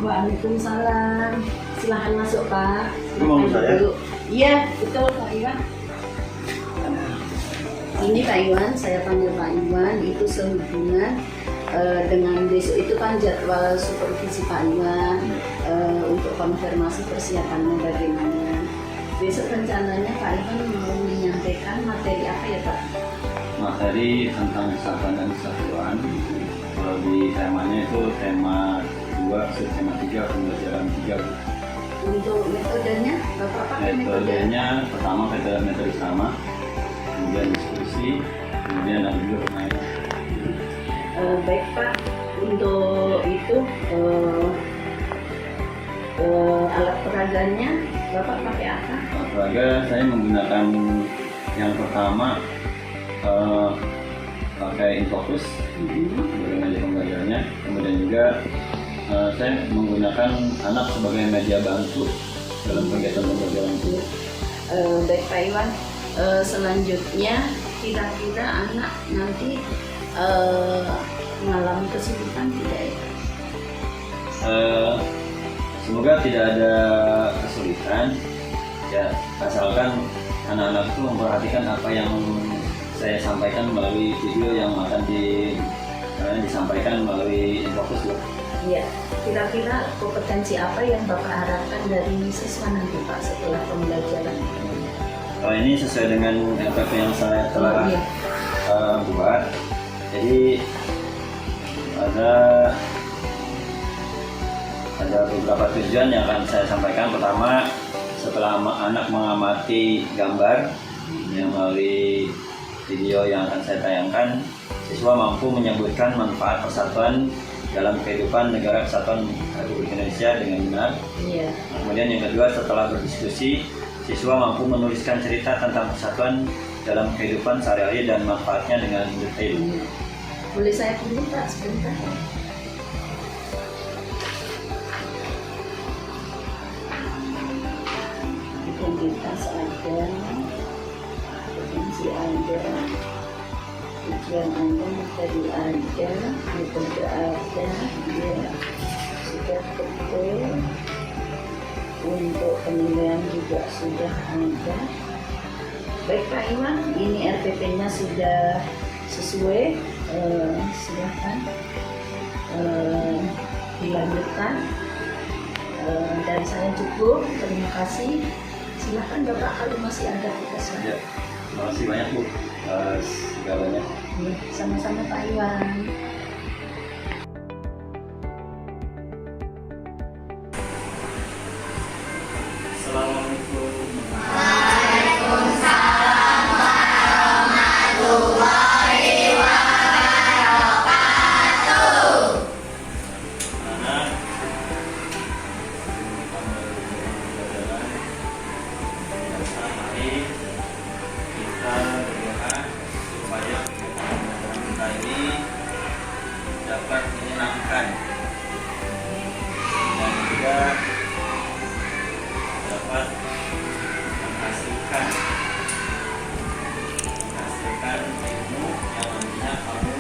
Waalaikumsalam. Silahkan masuk Pak. Itu mau saya? Iya, betul Pak Iwan. Ini Pak Iwan, saya panggil Pak Iwan. Itu sehubungan dengan besok itu kan jadwal supervisi Pak Iwan untuk konfirmasi persiapannya bagaimana. Besok rencananya Pak Iwan mau menyampaikan materi apa ya Pak? Materi tentang kesatuan dan kesatuan. Kalau di temanya itu tema 2, subtema 3, pembelajaran 3. Untuk metodenya, Bapak pakai metode? Metodenya pertama metode sama, kemudian diskusi, kemudian ada juga permainan. Baik Pak, untuk itu alat peraganya Bapak pakai apa? Alat peraga saya menggunakan yang pertama pakai infocus sebagai media pembelajarannya, kemudian juga saya menggunakan anak sebagai media bantu dalam kegiatan pembelajaran itu. Baik Pak Iwan, selanjutnya kira-kira anak nanti mengalami kesulitan tidak ya? Semoga tidak ada kesulitan ya, asalkan anak-anak itu memperhatikan apa yang saya sampaikan melalui video yang akan disampaikan melalui infocus Bu. Iya, kira-kira kompetensi apa yang Bapak harapkan dari siswa nanti Pak setelah pembelajaran? Kalau ini sesuai dengan LPP yang saya telah buat, jadi ada beberapa tujuan yang akan saya sampaikan. Pertama, setelah anak mengamati gambar yang melalui video yang akan saya tayangkan, siswa mampu menyebutkan manfaat persatuan dalam kehidupan negara kesatuan Republik Indonesia dengan benar. Iya. Kemudian yang kedua, setelah berdiskusi, siswa mampu menuliskan cerita tentang persatuan dalam kehidupan sehari-hari dan manfaatnya dengan detail. Boleh saya tunggu Pak sebentar? Identitas ada, potensi ada, tujuan ada, materi ada, metode ada, ya sudah betul. Untuk penilaian juga sudah ada. Baik Pak Iwan, ini RPP-nya sudah sesuai. Silahkan dilanjutkan. Dari saya cukup, terima kasih. Silahkan Bapak kalau masih ada tugas. Ya, terima kasih banyak Bu segalanya. Sama-sama Pak Iwan. Assalamualaikum. Waalaikumsalam warahmatullahi wabarakatuh. Anak, mari kita berdoa supaya pembelajaran kita ini dapat menyenangkan dan juga dapat menghasilkan ilmu yang nantinya kamu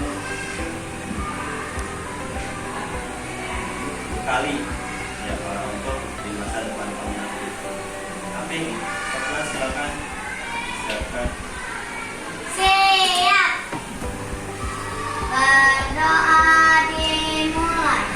bekali ya para untuk di masa depan kamu nanti. Tapi setelah silakan siapkan. Siap. Berdoa dimulai.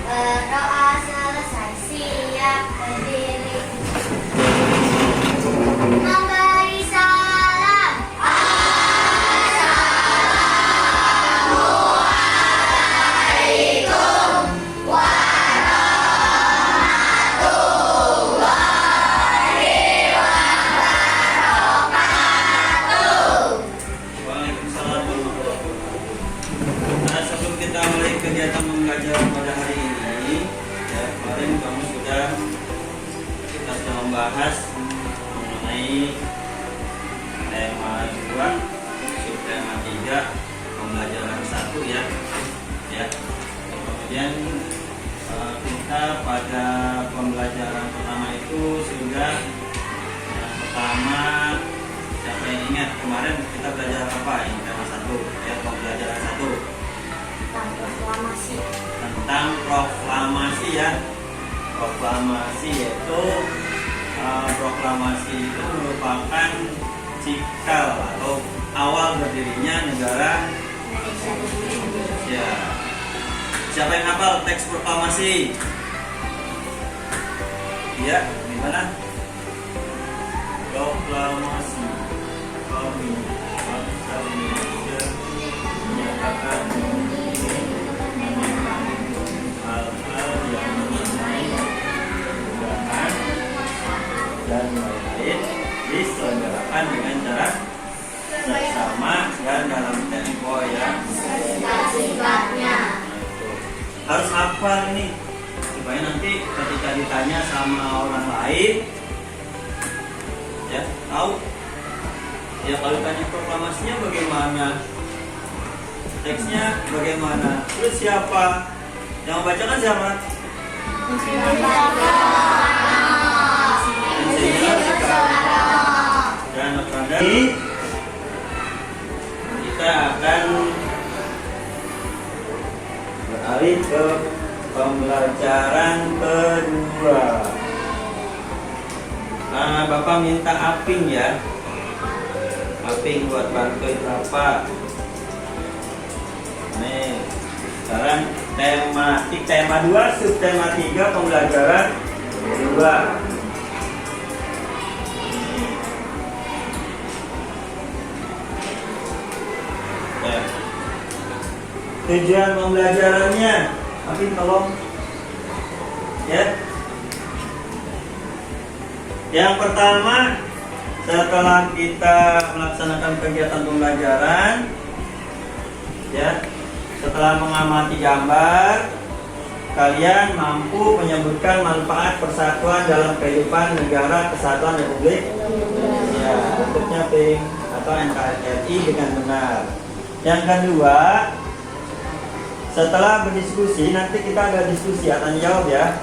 Berdoa selesai, siap berdiri. Memberi salam. Assalamualaikum warahmatullahi wabarakatuh. Waalaikumsalam warahmatullahi wabarakatuh. Nah, sebelum kita mulai kegiatan mengajar pada hari ini, ya kemarin kita sudah membahas mengenai tema 2, subtema 3, pembelajaran 1 ya. Kemudian kita pada pembelajaran pertama itu sudah yang pertama, siapa yang ingat kemarin kita belajar apa? Yang tema 1 ya, pembelajaran 1 tentang proklamasi. tentang proklamasi ya. Proklamasi yaitu proklamasi itu merupakan cikal atau awal berdirinya negara Indonesia. Siapa yang hafal teks proklamasi? Ya, gimana? Proklamasi kami bangsa Indonesia menyatakan hal-hal yang mengenai perubahan dan lain-lain diselenggarakan dengan cara seksama dan dalam tempo yang Sifatnya. harus hafal ini supaya nanti ketika ditanya sama orang lain ya tahu ya. Kalau tanya proklamasinya bagaimana, teksnya bagaimana, terus siapa yang membacakan, siapa? Dan dari kita akan beralih ke pembelajaran kedua. Bapak minta Aping ya, Aping buat bantuin Bapak. Nih, sekarang tema 2, subtema 3, pembelajaran kedua. Ya. Tujuan pembelajarannya, Aping tolong ya. Yang pertama, setelah kita melaksanakan kegiatan pembelajaran ya, setelah mengamati gambar, kalian mampu menyebutkan manfaat persatuan dalam kehidupan negara kesatuan Republik ya, bentuknya PING atau NKRI dengan benar. Yang kedua, setelah berdiskusi, nanti kita ada diskusi tanya jawab ya.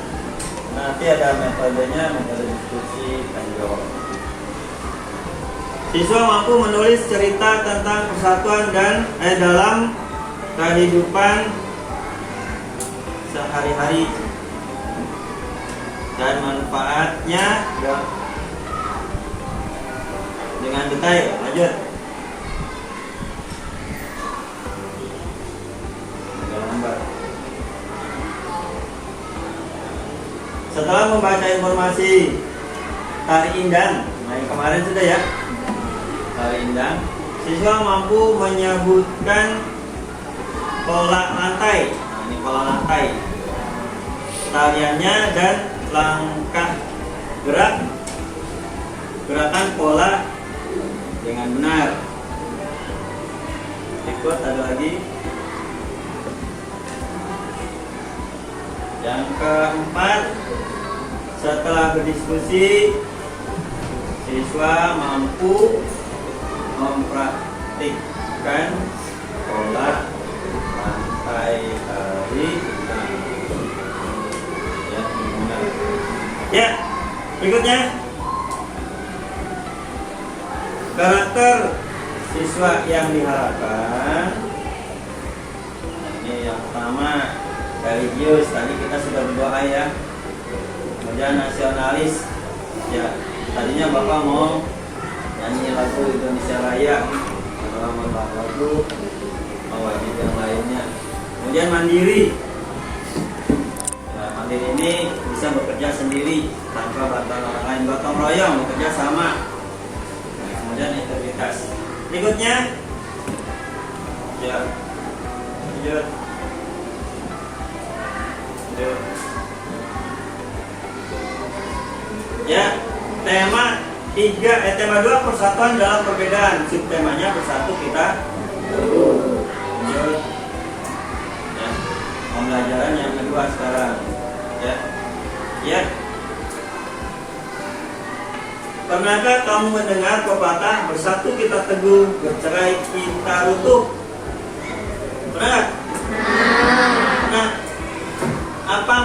Nanti ada metodenya, metode diskusi tanya jawab. Siswa mampu menulis cerita tentang persatuan dan dalam kehidupan sehari-hari dan manfaatnya dengan detail. Lanjut. Setelah membaca informasi tari indang, nah yang kemarin sudah ya, tari indang, siswa mampu menyebutkan pola lantai. Nah ini pola lantai, tariannya dan langkah gerakan pola dengan benar. Ikut ada lagi. Yang keempat, setelah berdiskusi, siswa mampu mempraktikkan pola lantai tari. Ya, berikutnya karakter siswa yang diharapkan. Ini yang pertama, religius. Tadi kita sudah berdoa ya. Kemudian nasionalis ya, tadinya Bapak mau nyanyi lagu Indonesia Raya atau lagu wajib yang lainnya. Kemudian mandiri ya, mandiri ini bisa bekerja sendiri tanpa bantuan orang lain, gotong royong, bekerja sama. Nah, kemudian integritas. Berikutnya ya, lanjut. Ya, tema 3, tema 2 persatuan dalam perbedaan. Subtemanya bersatu kita. Lanjut. Ya, pembelajaran yang kedua sekarang. Ya. Ya. Pernahkah kamu mendengar pepatah bersatu kita teguh, bercerai kita runtuh? Pernah? Nah, apa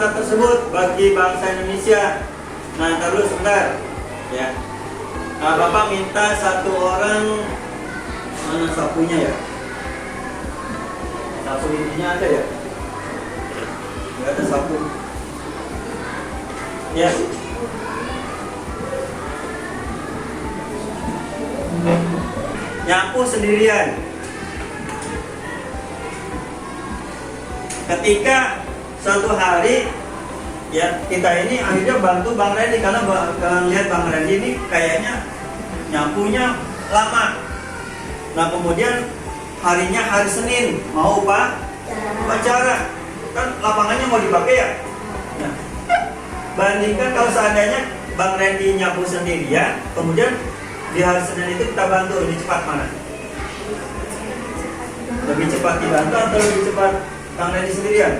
amanat tersebut bagi bangsa Indonesia. Nah, ntar dulu sebentar. Ya. Nah, Bapak minta satu orang, mana sapunya ya? Sapu intinya ada ya? Nggak ada sapu. Ya. Nyapu sendirian. Ketika suatu hari ya kita ini akhirnya bantu Bang Randy karena lihat Bang Randy ini kayaknya nyapunya lama. Nah kemudian harinya hari Senin mau upacara, kan lapangannya mau dipakai ya. Nah, bandingkan kalau seandainya Bang Randy nyapu sendirian, kemudian di hari Senin itu kita bantu, lebih cepat mana? Lebih cepat dibantu atau lebih cepat Bang Randy sendirian?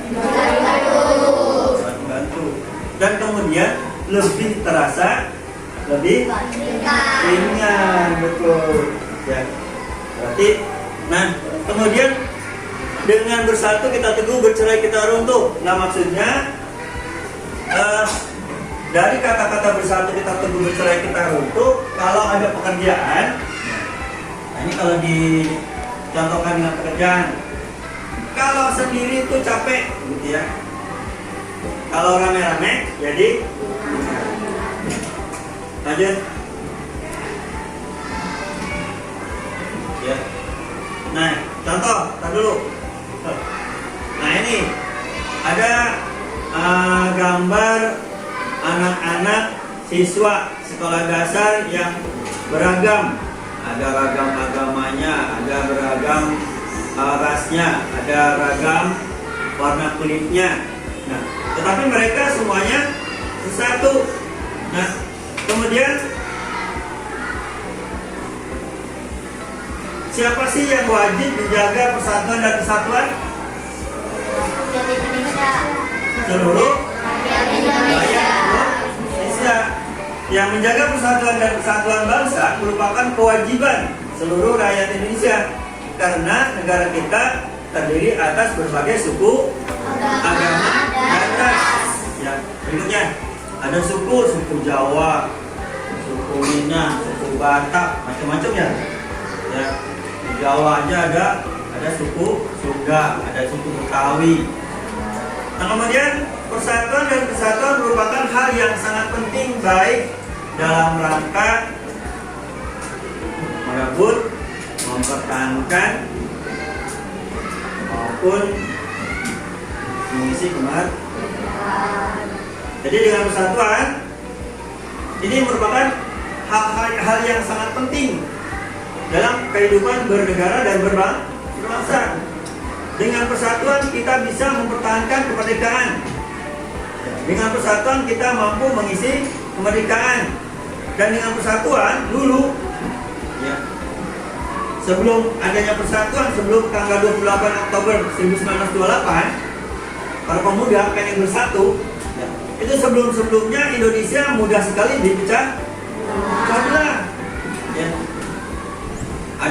Bantu. Dan kemudian lebih terasa, lebih ringan, betul. Ya. Berarti, nah kemudian dengan bersatu kita teguh, bercerai kita runtuh. Nah maksudnya dari kata-kata bersatu kita teguh, bercerai kita runtuh. Kalau ada pekerjaan, nah ini kalau dicontohkan dengan pekerjaan. Kalau sendiri itu capek, gitu ya. Kalau rame-rame, jadi lanjut. Ya. Nah, contoh, tar dulu. Nah ini ada gambar anak-anak siswa sekolah dasar yang beragam. Ada ragam agamanya, ada beragam rasnya, ada ragam warna kulitnya. Nah, tetapi mereka semuanya satu. Nah, kemudian siapa sih yang wajib menjaga persatuan dan kesatuan? Rakyat Indonesia. Seluruh Rakyat Indonesia. Indonesia. Yang menjaga persatuan dan kesatuan bangsa merupakan kewajiban seluruh rakyat Indonesia karena negara kita terdiri atas berbagai suku, agama, dan ras. Ya, berikutnya ada suku Jawa, suku Minang, suku Batak, macam-macam ya. Ya, di Jawa aja ada suku Sunda, ada suku Betawi. Nah kemudian persatuan dan kesatuan merupakan hal yang sangat penting baik dalam rangka merebut, mempertahankan maupun mengisi kemerdekaan. Jadi dengan persatuan ini merupakan hal yang sangat penting dalam kehidupan bernegara dan berbangsa. Dengan persatuan kita bisa mempertahankan kemerdekaan. Dengan persatuan kita mampu mengisi kemerdekaan. Dan dengan persatuan dulu ya, sebelum adanya persatuan, sebelum tanggal 28 Oktober 1928 para pemuda pengen bersatu ya, itu sebelum-sebelumnya Indonesia mudah sekali dipecah belah ya.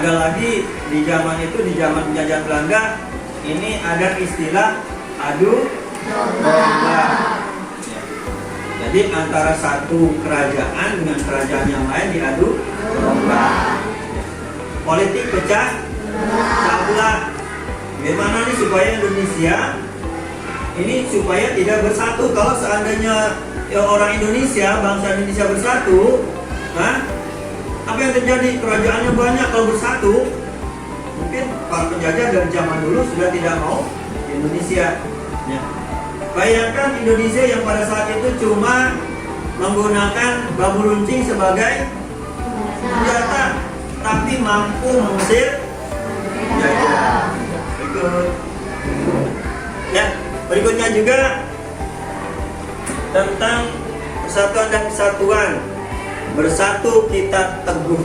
Ada lagi di zaman itu, di zaman penjajahan Belanda, ini ada istilah adu domba. Ya. Jadi antara satu kerajaan dengan kerajaan yang lain diadu domba. Ya. Politik pecah belah. Bagaimana nih supaya Indonesia ini supaya tidak bersatu? Kalau seandainya orang Indonesia, bangsa Indonesia bersatu, apa yang terjadi? Kerajaannya banyak. Kalau bersatu, mungkin para penjajah dari zaman dulu sudah tidak mau di Indonesia. Ya. Bayangkan Indonesia yang pada saat itu cuma menggunakan bambu runcing sebagai senjata, tapi mampu mengusir penjajah. Ya, berikutnya juga tentang persatuan dan kesatuan. Bersatu kita teguh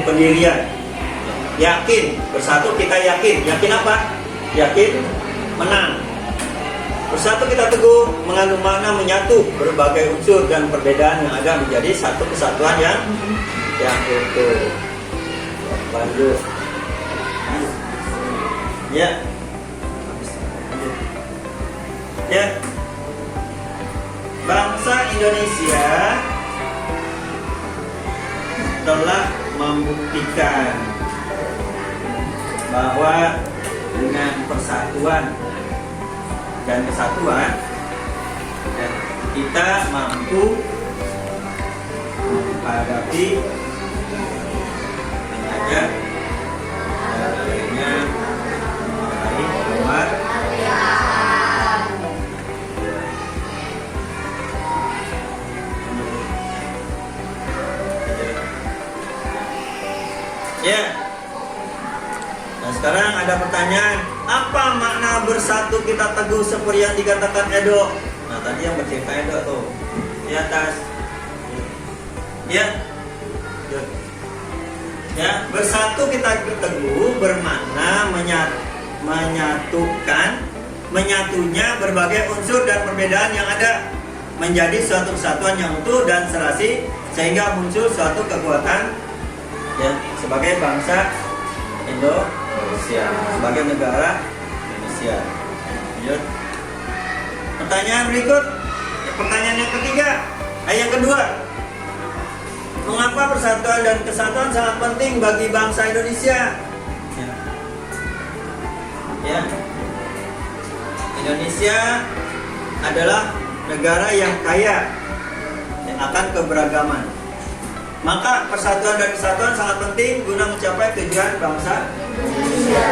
pendirian. Yakin, bersatu kita yakin. Yakin apa? Yakin menang. Bersatu kita teguh mengandung makna menyatu berbagai unsur dan perbedaan yang ada menjadi satu kesatuan yang utuh. Lanjut. Ya. Ya, bangsa Indonesia telah membuktikan bahwa dengan persatuan dan kesatuan ya, kita mampu menghadapi penyakit dan lainnya hari Jumat. Ya. Nah, sekarang ada pertanyaan, apa makna bersatu kita teguh seperti yang dikatakan Edo? Nah, tadi yang bercerita Edo tuh di atas. Ya. Ya, bersatu kita teguh bermakna menyatunya berbagai unsur dan perbedaan yang ada menjadi suatu kesatuan yang utuh dan serasi sehingga muncul suatu kekuatan ya sebagai bangsa Indonesia, sebagai negara Indonesia. Lanjut. Pertanyaan berikut, pertanyaan yang ketiga, yang kedua. Mengapa persatuan dan kesatuan sangat penting bagi bangsa Indonesia? Ya. Indonesia adalah negara yang kaya akan keberagaman. Maka persatuan dan kesatuan sangat penting guna mencapai tujuan bangsa Indonesia.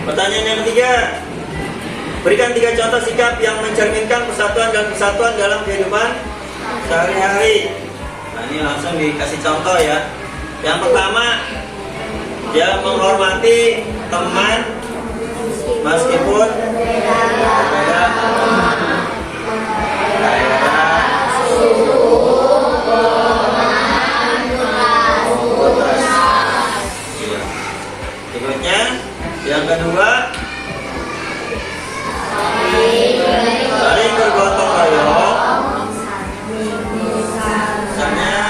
Pertanyaan yang ketiga, berikan 3 contoh sikap yang mencerminkan persatuan dan kesatuan dalam kehidupan sehari-hari. Nah, ini langsung dikasih contoh ya. Yang pertama, dia menghormati teman meskipun berbeda daerah, suku, berikutnya, yang kedua, saling bergotong royong, misalnya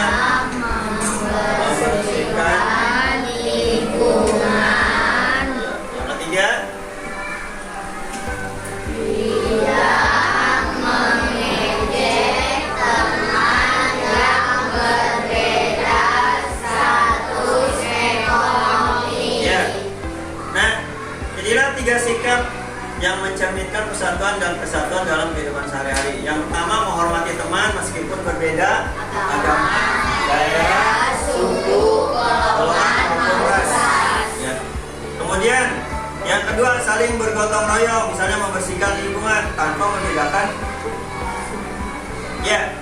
membersihkan lingkungan. Yang ketiga, tidak mengejek teman yang berbeda status ekonomi. Ya. Nah, jadilah 3 sikap yang mencerminkan persatuan dan kesatuan dalam kehidupan sehari-hari. Yang pertama, menghormati teman meskipun berbeda agama, daerah, suku, golongan maupun ras. Ya. Kemudian, yang kedua, saling bergotong royong, misalnya membersihkan lingkungan tanpa membedakan. Ya.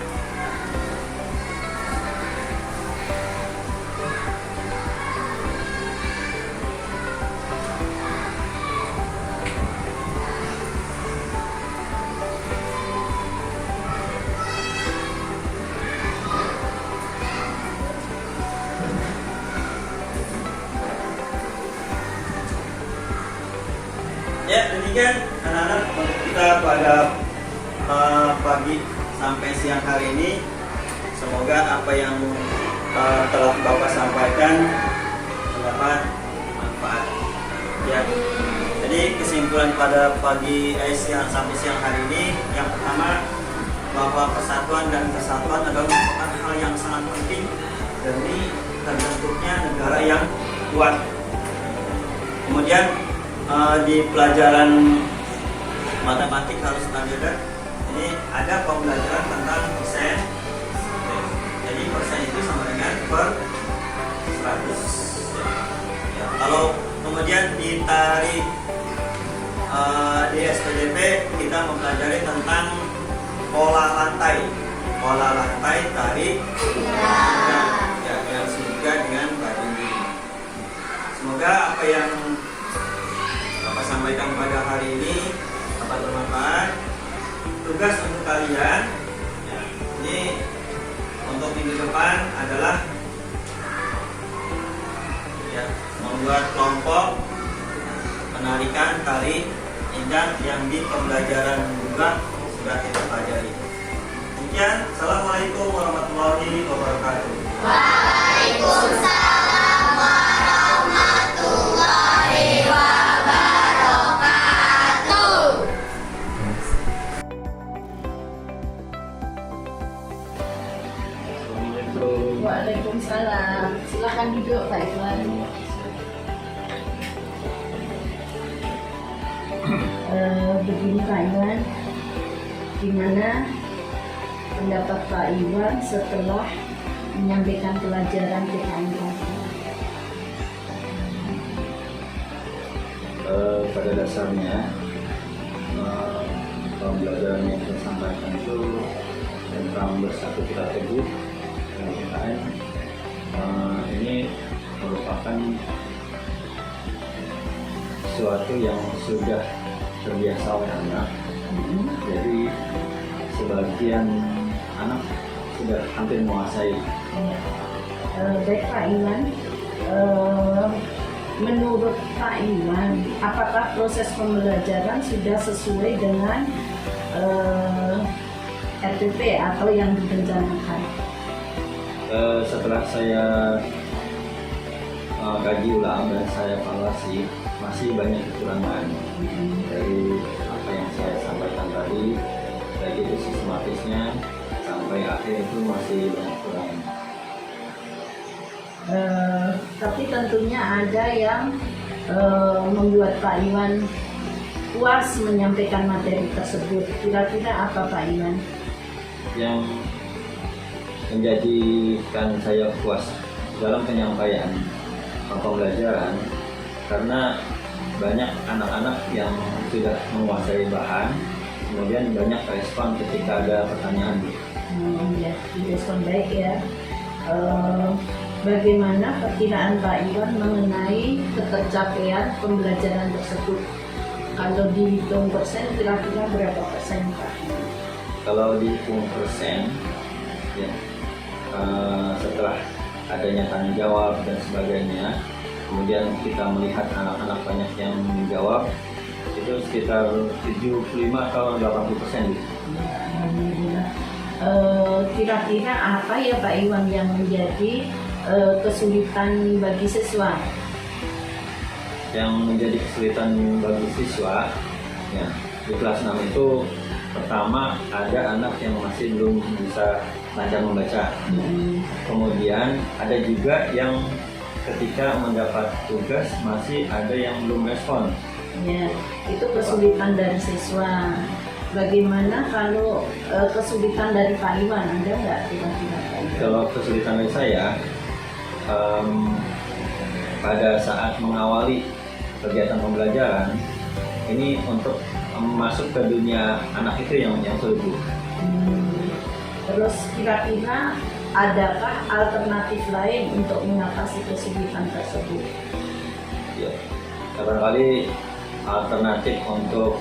Ya, demikian anak-anak kita pada pagi sampai siang hari ini. Semoga apa yang telah Bapak sampaikan mendapat manfaat. Ya. Jadi kesimpulan pada siang sampai siang hari ini, yang pertama bahwa persatuan dan kesatuan adalah merupakan hal yang sangat penting demi terbentuknya negara yang kuat. Kemudian di pelajaran matematik harus standar ini ada pembelajaran tentang persen. Jadi persen itu sama dengan per 100 ya. Kalau kemudian ditarik di SPDP kita mempelajari tentang pola lantai tarik ya, yang juga dengan bagi. Semoga apa yang Bapak sampaikan pada hari ini dapat bermanfaat. Tugas untuk kalian ya, ini untuk minggu depan adalah ya, membuat kelompok penarikan tali indah yang di pembelajaran juga sudah kita pelajari. Demikian, assalamualaikum warahmatullahi wabarakatuh. Waalaikumsalam. Waalaikumsalam. Silakan duduk Pak Iwan. Begini Pak Iwan, gimana pendapat Pak Iwan setelah menyampaikan pelajaran PKN tadi? Pada dasarnya pembelajaran yang saya sampaikan itu tentang bersatu kita teguh dengan PKN. Ini merupakan sesuatu yang sudah terbiasa oleh anak. Jadi sebagian anak sudah hampir menguasai. Baik Pak Iwan, menurut Pak Iwan, apakah proses pembelajaran sudah sesuai dengan RPP atau yang direncanakan? Setelah saya kaji ulang dan saya evaluasi, masih banyak kekurangan dari apa yang saya sampaikan tadi, baik itu sistematisnya sampai akhir itu masih banyak kekurangan. Tapi tentunya ada yang membuat Pak Iwan puas menyampaikan materi tersebut. Kira-kira apa Pak Iwan? Yang menjadikan saya puas dalam penyampaian pembelajaran, karena banyak anak-anak yang sudah menguasai bahan, kemudian banyak respon ketika ada pertanyaan. Ya, respon baik ya. Bagaimana perkiraan Pak Iwan mengenai ketercapaian pembelajaran tersebut? Kalau dihitung persen, kira-kira berapa persen Pak? Kalau dihitung persen, ya, setelah adanya tanya jawab dan sebagainya, kemudian kita melihat anak-anak banyak yang menjawab, itu sekitar 75 atau 80%. Alhamdulillah. Kira-kira apa ya Pak Iwan yang menjadi kesulitan bagi siswa? Yang menjadi kesulitan bagi siswa, ya, di kelas 6 itu pertama ada anak yang masih belum bisa lancar membaca. Kemudian ada juga yang ketika mendapat tugas masih ada yang belum respon. Ya, itu kesulitan dari siswa. Bagaimana kalau kesulitan dari Pak Iwan, ada nggak kira-kira Pak Iwan? Kalau kesulitan dari saya, pada saat mengawali kegiatan pembelajaran ini untuk masuk ke dunia anak itu yang sulit. Terus kira-kira adakah alternatif lain untuk mengatasi kesulitan tersebut? Ya, barangkali alternatif untuk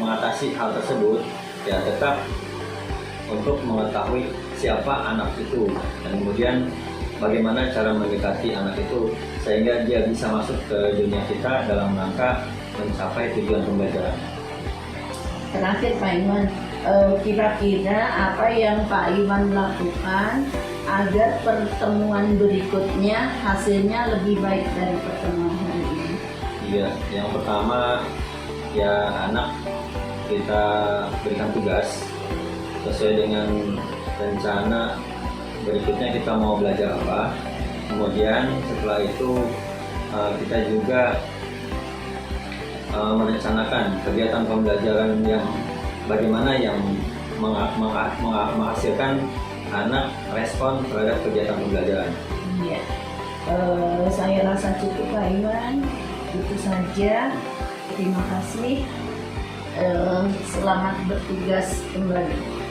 mengatasi hal tersebut ya tetap untuk mengetahui siapa anak itu dan kemudian bagaimana cara mendekati anak itu sehingga dia bisa masuk ke dunia kita dalam rangka mencapai tujuan pembelajaran. Terakhir Pak Iwan, kira-kira apa yang Pak Iwan lakukan agar pertemuan berikutnya hasilnya lebih baik dari pertemuan hari ini? Iya, yang pertama ya anak kita berikan tugas sesuai dengan rencana berikutnya kita mau belajar apa. Kemudian setelah itu kita juga merencanakan kegiatan pembelajaran yang bagaimana yang menghasilkan anak respon terhadap kegiatan pembelajaran. Iya, saya rasa cukup Pak Iwan, itu saja. Terima kasih. Selamat bertugas kembali.